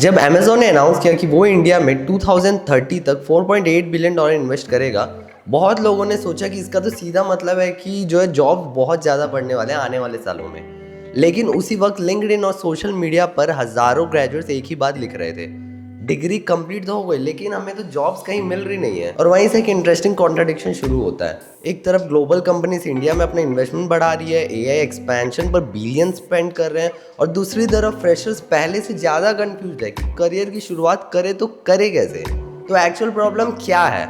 जब अमेजोन ने अनाउंस किया कि वो इंडिया में 2030 तक $4.8 बिलियन इन्वेस्ट करेगा, बहुत लोगों ने सोचा कि इसका तो सीधा मतलब है कि जो है जॉब बहुत ज़्यादा बढ़ने वाले हैं आने वाले सालों में। लेकिन उसी वक्त लिंक्डइन और सोशल मीडिया पर हज़ारों ग्रेजुएट्स एक ही बात लिख रहे थे, डिग्री कंप्लीट तो हो गई लेकिन हमें तो जॉब्स कहीं मिल रही नहीं है। और वहीं से एक इंटरेस्टिंग कॉन्ट्रडिक्शन शुरू होता है। एक तरफ ग्लोबल कंपनीज इंडिया में अपने इन्वेस्टमेंट बढ़ा रही है, एआई एक्सपेंशन पर बिलियन स्पेंड कर रहे हैं, और दूसरी तरफ फ्रेशर्स पहले से ज़्यादा कंफ्यूज है कि करियर की शुरुआत करे तो करे कैसे। तो एक्चुअल प्रॉब्लम क्या है?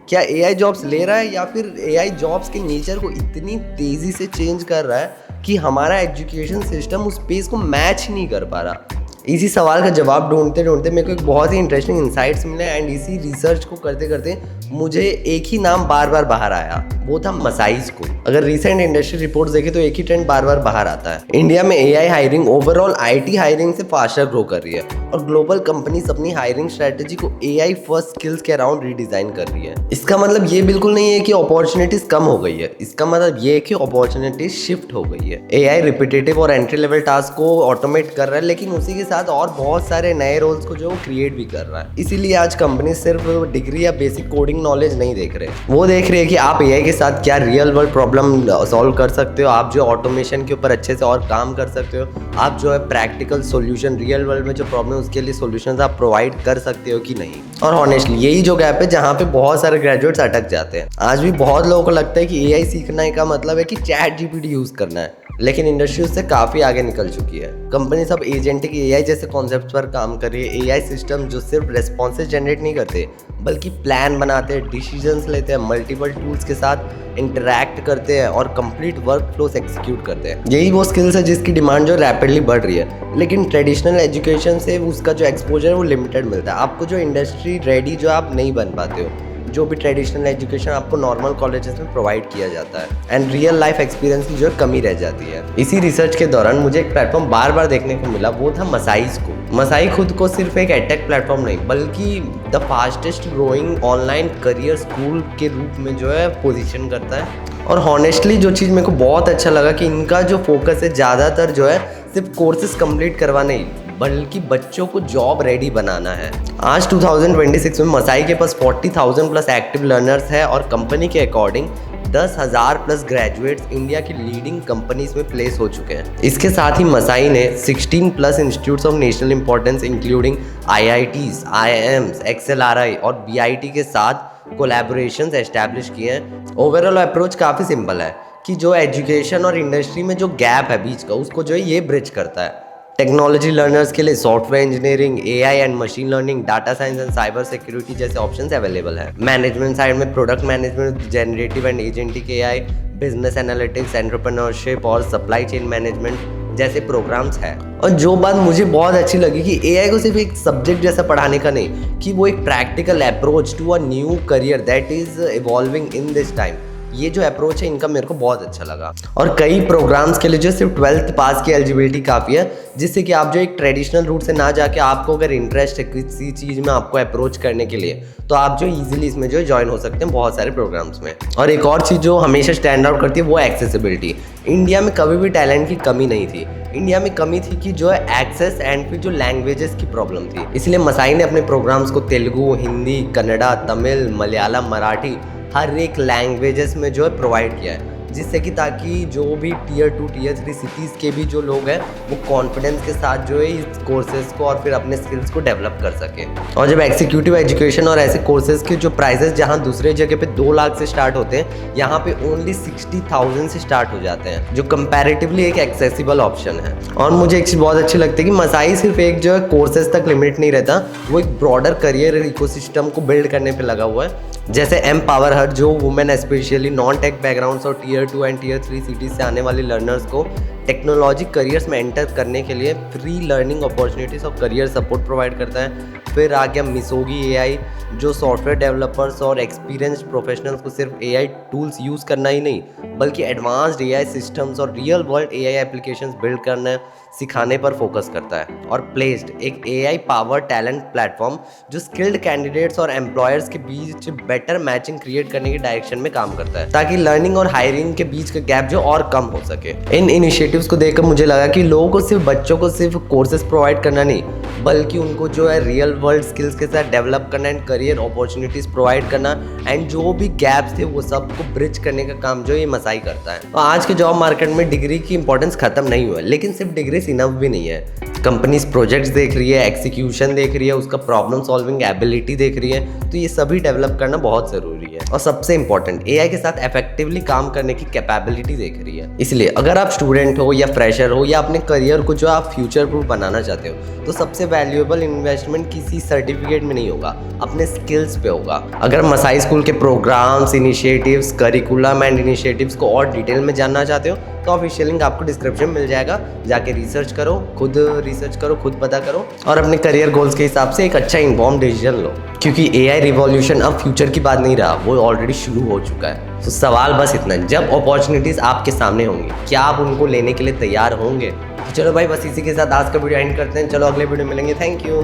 क्या एआई जॉब्स ले रहा है या फिर एआई जॉब्स के नेचर को इतनी तेज़ी से चेंज कर रहा है कि हमारा एजुकेशन सिस्टम उस पेस को मैच ही नहीं कर पा रहा? इसी सवाल का जवाब ढूंढते ढूंढते मेरे को एक बहुत ही इंटरेस्टिंग इंसाइट्स मिले, एंड इसी रिसर्च को करते करते मुझे एक ही नाम बार बार बाहर आया, वो था मसाई स्कूल। अगर रिसेंट इंडस्ट्री रिपोर्ट्स देखें तो एक ही ट्रेंड बार बार बाहर आता है। इंडिया में AI hiring overall IT hiring से फास्टर ग्रो कर रही है, और ग्लोबल कंपनीज अपनी हायरिंग स्ट्रेटेजी को एआई फर्स्ट स्किल्स के अराउंड रीडिजाइन कर रही है। इसका मतलब ये बिल्कुल नहीं है कि अपॉर्चुनिटीज कम हो गई है, इसका मतलब ये है कि अपॉर्चुनिटीज शिफ्ट हो गई है। एआई रिपीटेटिव और एंट्री लेवल टास्क को ऑटोमेट कर रहा है, लेकिन उसी के साथ और बहुत सारे नए रोल्स को जो क्रिएट भी कर रहा है। इसीलिए आज कंपनी सिर्फ डिग्री या बेसिक कोडिंग नॉलेज नहीं देख रहे, वो देख रहे हैं कि आप एआई के साथ क्या रियल वर्ल्ड प्रॉब्लम सॉल्व कर सकते हो, आप जो ऑटोमेशन के ऊपर अच्छे से और काम कर सकते हो, आप जो है प्रैक्टिकल सॉल्यूशन रियल वर्ल्ड में जो प्रॉब्लम उसके लिए सॉल्यूशंस आप प्रोवाइड कर सकते हो कि नहीं। और ऑनेस्टली यही जो गैप है जहाँ पे बहुत सारे ग्रेजुएट्स अटक जाते हैं। आज भी बहुत लोगों को लगता है कि एआई सीखना का मतलब है कि चैट जीपीटी यूज करना है, लेकिन इंडस्ट्री उससे काफ़ी आगे निकल चुकी है। कंपनी सब एजेंटिक एआई जैसे कॉन्सेप्ट पर काम कर रही है। एआई सिस्टम जो सिर्फ रेस्पॉन्सेज जनरेट नहीं करते बल्कि प्लान बनाते हैं, डिसीजंस लेते हैं, मल्टीपल टूल्स के साथ इंटरैक्ट करते हैं और कंप्लीट वर्क फ्लोस एग्जीक्यूट करते हैं। यही वो स्किल्स है जिसकी डिमांड जो रैपिडली बढ़ रही है, लेकिन ट्रेडिशनल एजुकेशन से उसका जो एक्सपोजर है वो लिमिटेड मिलता है। आपको जो इंडस्ट्री रेडी जो आप नहीं बन पाते हो, जो भी ट्रेडिशनल एजुकेशन आपको नॉर्मल कॉलेजेस में प्रोवाइड किया जाता है, एंड रियल लाइफ एक्सपीरियंस की जो कमी रह जाती है। इसी रिसर्च के दौरान मुझे एक प्लेटफॉर्म बार बार देखने को मिला, वो था मसाई स्कूल। मसाई खुद को सिर्फ एक एडटेक प्लेटफॉर्म नहीं बल्कि the fastest growing online career school के रूप में जो है पोजीशन करता है। और हॉनेस्टली जो चीज़ मेरे को बहुत अच्छा लगा कि इनका जो फोकस है ज़्यादातर जो है सिर्फ कोर्सेज कंप्लीट करवाना ही बल्कि बच्चों को जॉब रेडी बनाना है। आज 2026 में मसाई के पास 40,000 प्लस एक्टिव लर्नर्स है, और कंपनी के अकॉर्डिंग 10,000 प्लस ग्रेजुएट्स इंडिया की लीडिंग कंपनीज में प्लेस हो चुके हैं। इसके साथ ही मसाई ने 16 plus institutes of national importance including IITs, IIMs, XLRI और BIT के साथ कोलैबोरेशंस एस्टैब्लिश किए हैं। ओवरऑल अप्रोच काफ़ी सिंपल है कि जो एजुकेशन और इंडस्ट्री में जो गैप है बीच का, उसको जो है ये ब्रिज करता है। टेक्नोलॉजी लर्नर्स के लिए software engineering, AI and machine learning, data science and cyber security जैसे ऑप्शंस अवेलेबल है। मैनेजमेंट साइड में product management, generative and agentic AI, business analytics, entrepreneurship और सप्लाई चेन मैनेजमेंट जैसे प्रोग्राम्स हैं। और जो बात मुझे बहुत अच्छी लगी कि एआई को सिर्फ एक सब्जेक्ट जैसा पढ़ाने का नहीं, कि वो एक practical approach to a new career that is evolving in this time. ये जो अप्रोच है इनका मेरे को बहुत अच्छा लगा। और कई प्रोग्राम्स के लिए जो सिर्फ 12th पास की एलिजिबिलिटी काफ़ी है, जिससे कि आप जो एक ट्रेडिशनल रूट से ना जाके आपको अगर इंटरेस्ट है किसी चीज़ में आपको अप्रोच करने के लिए, तो आप जो इजीली इसमें जो ज्वाइन हो सकते हैं बहुत सारे प्रोग्राम्स में। और एक और चीज़ जो हमेशा स्टैंड आउट करती है वो एक्सेसिबिलिटी। इंडिया में कभी भी टैलेंट की कमी नहीं थी, इंडिया में कमी थी कि जो है एक्सेस एंड फिर जो लैंग्वेजेस की प्रॉब्लम थी। इसलिए मसाई ने अपने प्रोग्राम्स को तेलुगु, हिंदी, कन्नड़ा, तमिल, मलयालम, मराठी हर एक लैंग्वेजेस में जो है प्रोवाइड किया है, जिससे कि ताकि जो भी Tier 2, Tier 3 सिटीज़ के भी जो लोग हैं वो कॉन्फिडेंस के साथ जो है इस कोर्सेज़ को और फिर अपने स्किल्स को डेवलप कर सके। और जब एग्जीक्यूटिव एजुकेशन और ऐसे कोर्सेज़ के जो प्राइसेस जहां दूसरे जगह पे 2 लाख से स्टार्ट होते हैं, यहाँ पे ओनली 60,000 से स्टार्ट हो जाते हैं, जो कंपैरेटिवली एक एक्सेसिबल ऑप्शन है। और मुझे एक चीज़ बहुत अच्छी लगती है कि मसाई सिर्फ एक जो है कोर्सेज तक लिमिट नहीं रहता, वो एक ब्रॉडर करियर इकोसिस्टम को बिल्ड करने पर लगा हुआ है। जैसे एम्पावर हर जो women specially non tech backgrounds और Tier 2 एंड Tier 3 सिटीज़ से आने वाली लर्नर्स को टेक्नोलॉजी करियर्स में एंटर करने के लिए फ्री लर्निंग अपॉर्चुनिटीज़ और करियर सपोर्ट प्रोवाइड करता है। फिर आ गया मिसोगी एआई, जो सॉफ्टवेयर डेवलपर्स और एक्सपीरियंस्ड प्रोफेशनल्स को सिर्फ एआई टूल्स यूज़ करना ही नहीं बल्कि एडवांस्ड एआई सिस्टम्स और real world AI applications build करना सिखाने पर फोकस करता है। और प्लेस्ड, एक एआई पावर टैलेंट प्लेटफॉर्म जो स्किल्ड कैंडिडेट्स और एम्प्लॉयर्स के बीच बेटर मैचिंग क्रिएट करने की डायरेक्शन में काम करता है, ताकि लर्निंग और हायरिंग के बीच का गैप जो और कम हो सके। इन इनिशिएटिव्स इनिशिएटिव्स को देखकर मुझे लगा कि लोगों को सिर्फ बच्चों को सिर्फ कोर्सेज प्रोवाइड करना नहीं, बल्कि उनको जो है रियल वर्ल्ड स्किल्स के साथ डेवलप करना एंड करियर अपॉर्चुनिटीज़ प्रोवाइड करना एंड जो भी गैप्स थे वो सबको ब्रिज करने का काम जो ये मसाई करता है। तो आज के जॉब मार्केट में डिग्री की इंपॉर्टेंस खत्म नहीं हुआ है, लेकिन सिर्फ डिग्री इनफ भी नहीं है। कंपनीज प्रोजेक्ट्स देख रही है, एक्सिक्यूशन देख रही है, उसका प्रॉब्लम सॉल्विंग एबिलिटी देख रही है, तो ये सभी डेवलप करना बहुत ज़रूरी है। और सबसे इंपॉर्टेंट, एआई के साथ इफेक्टिवली काम करने की कैपेबिलिटी देख रही है। इसलिए अगर आप स्टूडेंट हो या फ्रेशर हो या अपने करियर को जो आप फ्यूचर प्रूफ बनाना चाहते हो, तो सबसे वैल्यूएबल इन्वेस्टमेंट किसी सर्टिफिकेट में नहीं होगा, अपने स्किल्स पे होगा। अगर मसाई स्कूल के programmes, initiatives, curriculum and initiatives को और डिटेल में जानना चाहते हो तो ऑफिशियल लिंक आपको डिस्क्रिप्शन में मिल जाएगा, जाके रिसर्च करो, खुद रिसर्च करो, खुद पता करो और अपने करियर गोल्स के हिसाब से एक अच्छा इन्फॉर्म डिसीजन लो, क्योंकि एआई रिवॉल्यूशन अब फ्यूचर की बात नहीं रहा, वो ऑलरेडी शुरू हो चुका है। तो सवाल बस इतना, जब अपॉर्चुनिटीज़ आपके सामने होंगी, क्या आप उनको लेने के लिए तैयार होंगे? तो चलो भाई, बस इसी के साथ आज का वीडियो एंड करते हैं। चलो अगले वीडियो मिलेंगे। Thank you.